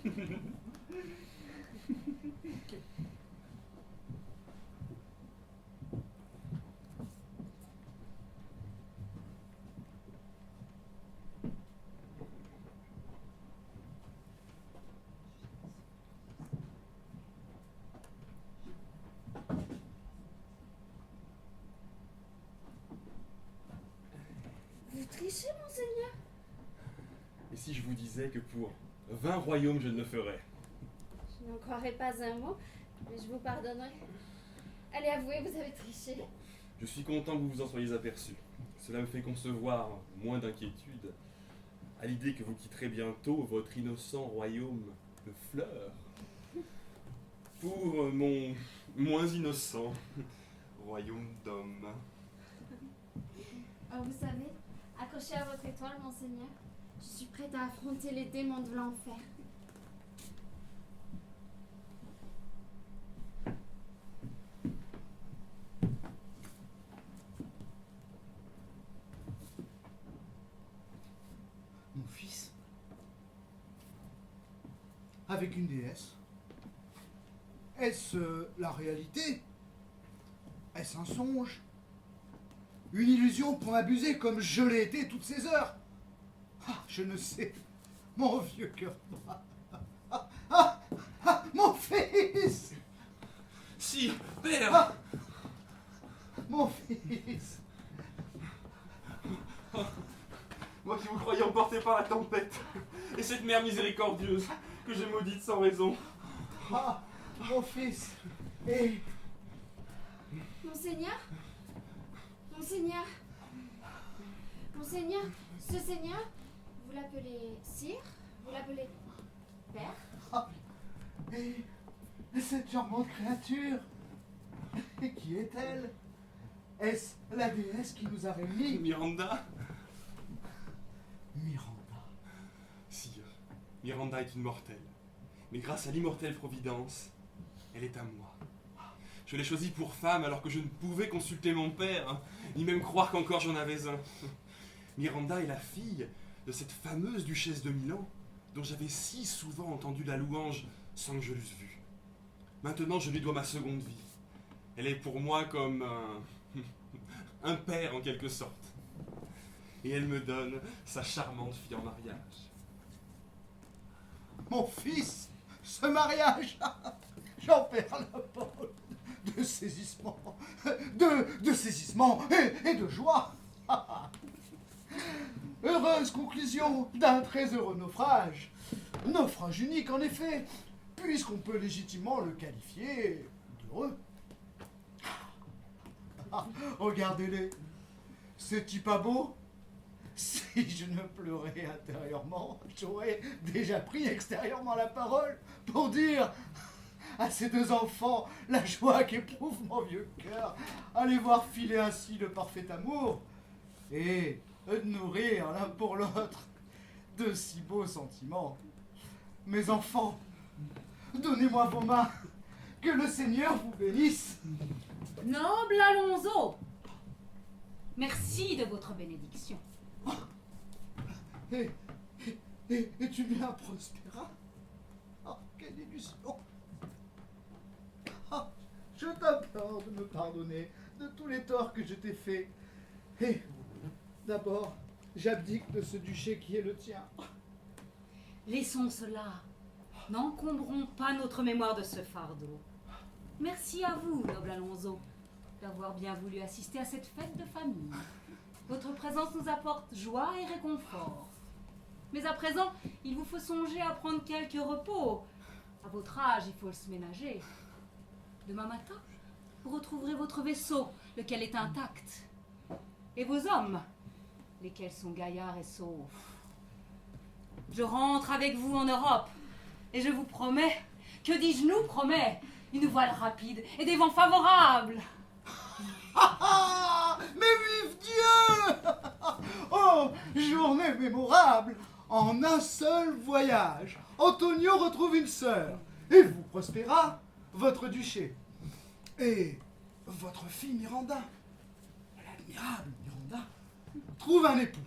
Vous trichez, monseigneur? Et si je vous disais que pour 20 royaumes je ne le ferais? Je n'en croirais pas un mot, mais je vous pardonnerai. Allez, avouez, vous avez triché. Je suis content que vous vous en soyez aperçu. Cela me fait concevoir moins d'inquiétude à l'idée que vous quitterez bientôt votre innocent royaume de fleurs pour mon moins innocent royaume d'hommes. Oh, vous savez, accroché à votre étoile, monseigneur, je suis prête à affronter les démons de l'enfer. Mon fils, avec une déesse, est-ce la réalité? Est-ce un songe? Une illusion pour m'abuser comme je l'ai été toutes ces heures? Ah, je ne sais, mon vieux cœur. Mon fils! Si, père! Mon fils! Moi qui vous croyais emporté par la tempête, et cette mère miséricordieuse que j'ai maudite sans raison. Ah, mon fils! Et Monseigneur? Monseigneur? Monseigneur? Ce seigneur? Vous l'appelez sire? Vous l'appelez père? et cette charmante créature, et qui est-elle? Est-ce la déesse qui nous a réunis? Miranda? Miranda. Sire, Miranda est une mortelle. Mais grâce à l'immortelle Providence, elle est à moi. Je l'ai choisie pour femme alors que je ne pouvais consulter mon père, ni même croire qu'encore j'en avais un. Miranda est la fille de cette fameuse duchesse de Milan, dont j'avais si souvent entendu la louange sans que je l'eusse vue. Maintenant, je lui dois ma seconde vie. Elle est pour moi comme un père en quelque sorte. Et elle me donne sa charmante fille en mariage. Mon fils, ce mariage, j'en perds la parole de saisissement, de saisissement et de joie. Heureuse conclusion d'un très heureux naufrage. Naufrage unique en effet, puisqu'on peut légitimement le qualifier d'heureux. Regardez-les, c'est-il pas beau? Si je ne pleurais intérieurement, j'aurais déjà pris extérieurement la parole pour dire à ces deux enfants la joie qu'éprouve mon vieux cœur à les voir filer ainsi le parfait amour et nourrir l'un pour l'autre de si beaux sentiments. Mes enfants, donnez-moi vos mains, que le Seigneur vous bénisse. Noble Alonso, merci de votre bénédiction. Et tu viens Prospera? Oh, quelle illusion! Ah, je t'implore de me pardonner de tous les torts que je t'ai faits. Et d'abord, j'abdique de ce duché qui est le tien. Laissons cela. N'encombrons pas notre mémoire de ce fardeau. Merci à vous, noble Alonso, d'avoir bien voulu assister à cette fête de famille. Votre présence nous apporte joie et réconfort. Mais à présent, il vous faut songer à prendre quelques repos. À votre âge, il faut se ménager. Demain matin, vous retrouverez votre vaisseau, lequel est intact. Et vos hommes, lesquels sont gaillards et saufs. Je rentre avec vous en Europe, et je vous promets, que dis-je, nous promets, une voile rapide et des vents favorables. Mais vive Dieu! Oh, journée mémorable! En un seul voyage, Antonio retrouve une sœur, et vous Prospera, votre duché. Et votre fille Miranda, l'admirable Miranda, trouve un époux.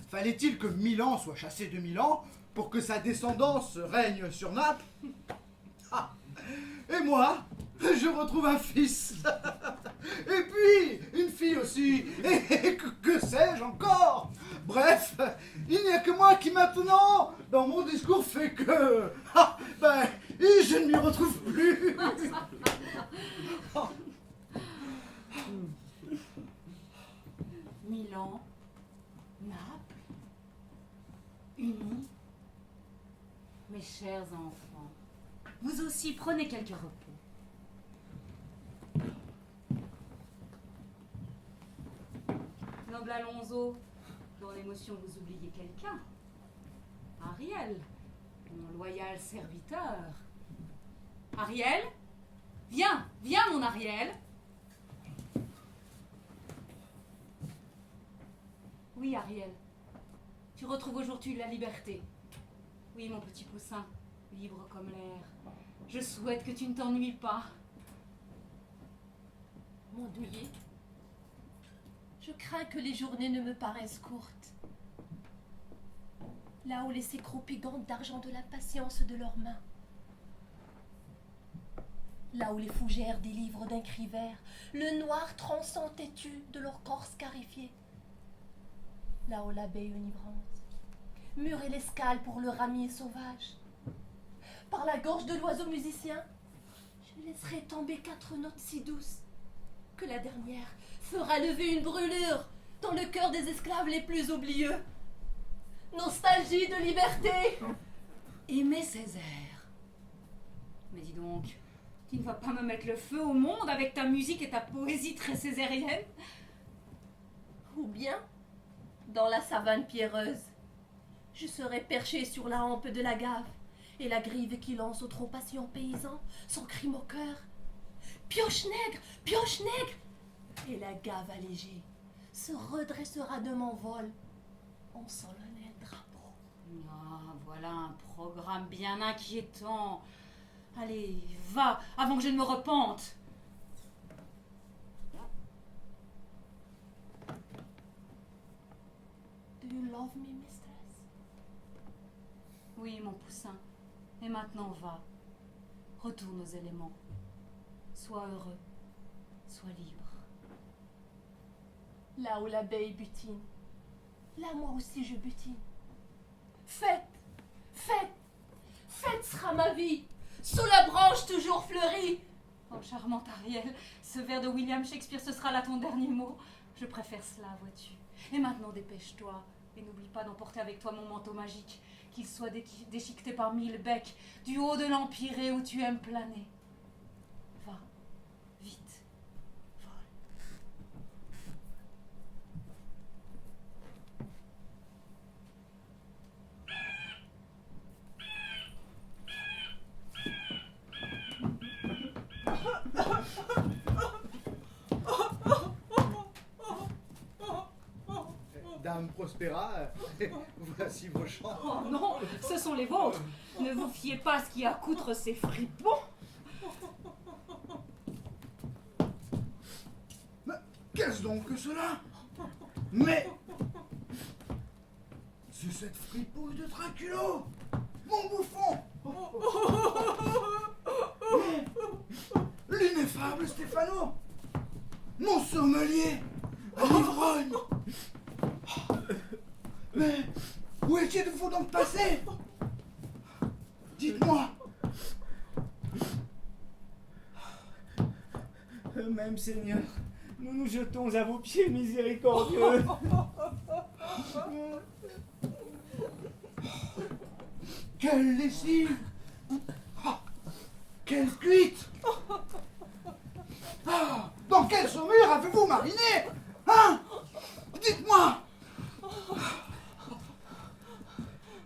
Fallait-il que Milan soit chassé de Milan pour que sa descendance règne sur Naples. Ah. Et moi, je retrouve un fils. Et puis, une fille aussi. Et que sais-je encore? Bref, il n'y a que moi qui maintenant, dans mon discours, fait que... Ah, ben, je ne m'y retrouve plus. Milan, Naples, unis. Mes chers enfants, vous aussi prenez quelques repos. Noble Alonso, dans l'émotion vous oubliez quelqu'un. Ariel, mon loyal serviteur. Ariel, viens, viens mon Ariel. Oui, Ariel, tu retrouves aujourd'hui la liberté. Oui, mon petit poussin, libre comme l'air. Je souhaite que tu ne t'ennuies pas. M'ennuyer? Je crains que les journées ne me paraissent courtes. Là où les écroupis gantent d'argent de la patience de leurs mains. Là où les fougères délivrent d'un cri vert le noir tronçon têtu de leur corps scarifié. Là où l'abeille enivrante murait l'escale pour le ramier sauvage. Par la gorge de l'oiseau musicien, je laisserai tomber 4 notes si douces que la dernière fera lever une brûlure dans le cœur des esclaves les plus oublieux. Nostalgie de liberté. Aimer ces airs. Mais dis donc, tu ne vas pas me mettre le feu au monde avec ta musique et ta poésie très césarienne? Ou bien, dans la savane pierreuse, je serai perché sur la hampe de la gave, et la grive qui lance aux trop patients paysans son cri moqueur. Pioche nègre, pioche nègre! Et la gave allégée se redressera de mon vol en solennel drapeau. Ah, voilà un programme bien inquiétant. Allez, va, avant que je ne me repente. Do you love me, mistress? Oui, mon poussin. Et maintenant, va. Retourne aux éléments. Sois heureux. Sois libre. Là où l'abeille butine, là moi aussi je butine. Fête, fête, fête sera ma vie, sous la branche toujours fleurie. Oh, charmante Ariel, ce vers de William Shakespeare, ce sera là ton dernier mot. Je préfère cela, vois-tu. Et maintenant, dépêche-toi. Et n'oublie pas d'emporter avec toi mon manteau magique, qu'il soit déchiqueté par 1000 becs, du haut de l'empyrée où tu aimes planer. Va, vite, vole. Dame Prospera, voici vos chants. Oh non, ce sont les vôtres. Ne vous fiez pas à ce qui accoutre ces fripons. Mais qu'est-ce donc que cela? Mais c'est cette fripouille de Draculo, mon bouffon. L'ineffable Stéphano, mon sommelier, l'ivrogne. Mais où étiez-vous donc passé? Dites-moi. Même Seigneur, nous nous jetons à vos pieds miséricordieux. Quelle lessive! Ah, quelle cuite! Ah, dans quelle saumure avez-vous mariné? Hein? Dites-moi!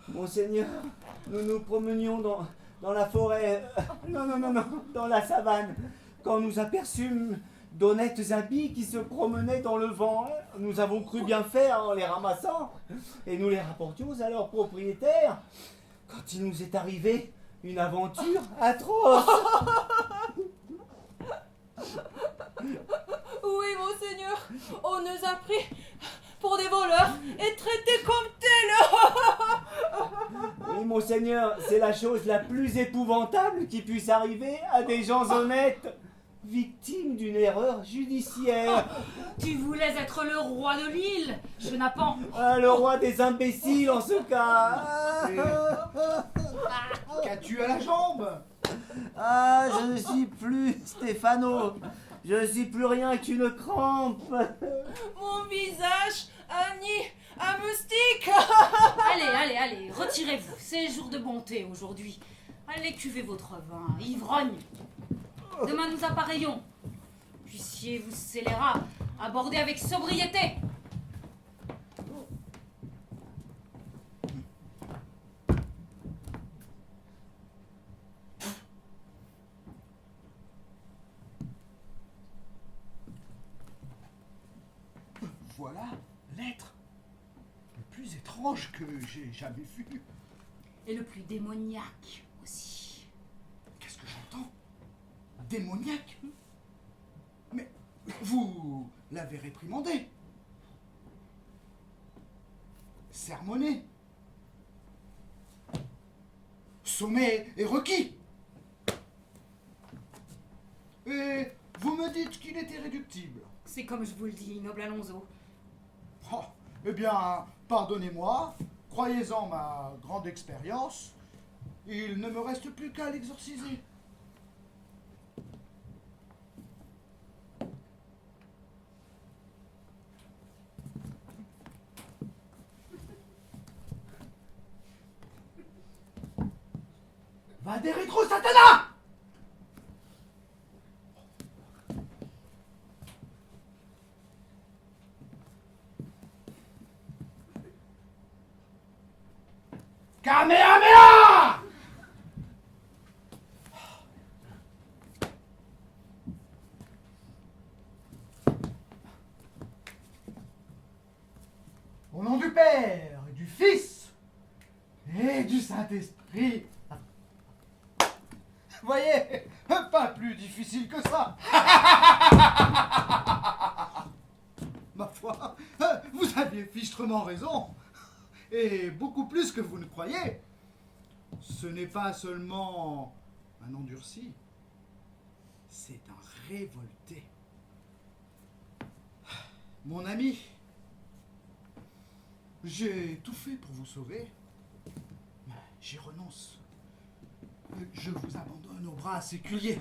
Monseigneur, nous nous promenions dans la forêt, non, dans la savane, quand nous aperçûmes d'honnêtes habits qui se promenaient dans le vent. Nous avons cru bien faire en les ramassant, et nous les rapportions à leur propriétaire, quand il nous est arrivé une aventure atroce. Oui, monseigneur, on nous a pris pour des voleurs et traités comme tels. Et monseigneur, c'est la chose la plus épouvantable qui puisse arriver à des gens honnêtes, victimes d'une erreur judiciaire. Tu voulais être le roi de l'île, chenapan. Ah, le roi des imbéciles en ce cas. Qu'as-tu à la jambe? Ah, je ne suis plus Stéphano. Je ne suis plus rien qu'une crampe. Mon visage, un nid, un moustique. Allez, retirez-vous. C'est jour de bonté aujourd'hui. Allez cuvez votre vin, ivrogne. Demain nous appareillons. Puissiez-vous scélérat aborder avec sobriété. Voilà l'être le plus étrange que j'ai jamais vu. Et le plus démoniaque aussi. Qu'est-ce que j'entends? Démoniaque? Mais vous l'avez réprimandé, sermonné, sommé et requis. Et vous me dites qu'il était réductible. C'est comme je vous le dis, noble Alonso. Oh, eh bien, pardonnez-moi, croyez-en ma grande expérience, il ne me reste plus qu'à l'exorciser. Va des rétro Satana! Kamehameha! Au nom du Père, et du Fils et du Saint-Esprit. Voyez, pas plus difficile que ça. Ma foi, vous aviez fichtrement raison. Et beaucoup plus que vous ne croyez. Ce n'est pas seulement un endurci, c'est un révolté. Mon ami, j'ai tout fait pour vous sauver. J'y renonce. Je vous abandonne aux bras séculiers.